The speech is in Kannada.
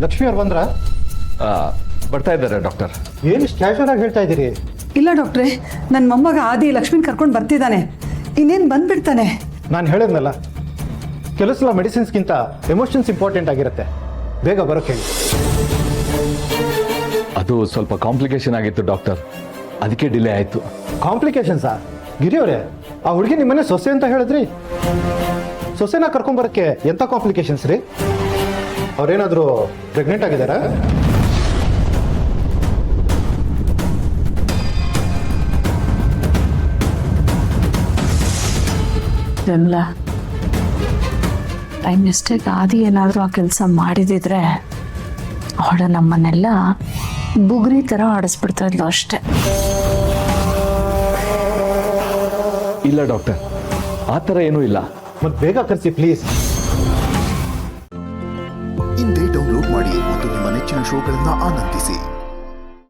ಲಕ್ಷ್ಮಿ ಅವ್ರು ಬಂದ್ರ? ಬರ್ತಾ ಇದ್ದಾರೆ ಡಾಕ್ಟರ್. ಏನು ಕ್ಯಾಶುವಲ್ ಆಗಿ ಹೇಳ್ತಾ ಇದ್ದೀರಿ? ಇಲ್ಲ ಡಾಕ್ಟ್ರೇ, ನನ್ನ ಮೊಮ್ಮಗ ಆದಿ ಲಕ್ಷ್ಮಿನ ಕರ್ಕೊಂಡು ಬರ್ತಿದ್ದಾನೆ, ಇನ್ನೇನು ಬಂದ್ಬಿಡ್ತಾನೆ. ನಾನು ಹೇಳಿದ್ನಲ್ಲ, ಕೆಲವು ಸಲ ಮೆಡಿಸಿನ್ಸ್ಗಿಂತ ಎಮೋಷನ್ಸ್ ಇಂಪಾರ್ಟೆಂಟ್ ಆಗಿರುತ್ತೆ. ಬೇಗ ಬರೋಕೆ ಹೇಳಿ. ಅದು ಸ್ವಲ್ಪ ಕಾಂಪ್ಲಿಕೇಶನ್ ಆಗಿತ್ತು ಡಾಕ್ಟರ್, ಅದಕ್ಕೆ ಡಿಲೇ ಆಯಿತು. ಕಾಂಪ್ಲಿಕೇಶನ್ಸಾ? ಗಿರಿ ಅವರೇ, ಆ ಹುಡುಗಿ ನಿಮ್ಮನೆ ಸೊಸೆ ಅಂತ ಹೇಳಿದ್ರಿ. ಸೊಸೆನ ಕರ್ಕೊಂಬರಕ್ಕೆ ಎಂಥ ಕಾಂಪ್ಲಿಕೇಶನ್ಸ್ ರೀ? ಅವ್ರೇನಾದರೂ ಪ್ರೆಗ್ನೆಂಟ್ ಆಗಿದ್ದಾರಾ? ವಿಮಲಾ, ಬೈ ಮಿಸ್ಟೇಕ್ ಆದಿ ಏನಾದರೂ ಆ ಕೆಲಸ ಮಾಡಿದಿದ್ರೆ ಅವಳು ನಮ್ಮನ್ನೆಲ್ಲ ಬುಗುರಿ ಥರ ಆಡಿಸ್ಬಿಡ್ತಾ ಇದ್ಲು ಅಷ್ಟೆ. ಇಲ್ಲ ಡಾಕ್ಟರ್, ಆ ಥರ ಏನೂ ಇಲ್ಲ. ಮತ್ತೆ ಬೇಗ ಕರೆಸಿ ಪ್ಲೀಸ್. ಇಂದೇ ಡೌನ್ಲೋಡ್ ಮಾಡಿ ಮತ್ತು ನಿಮ್ಮ ನೆಚ್ಚಿನ ಶೋಗಳನ್ನು ಆನಂದಿಸಿ.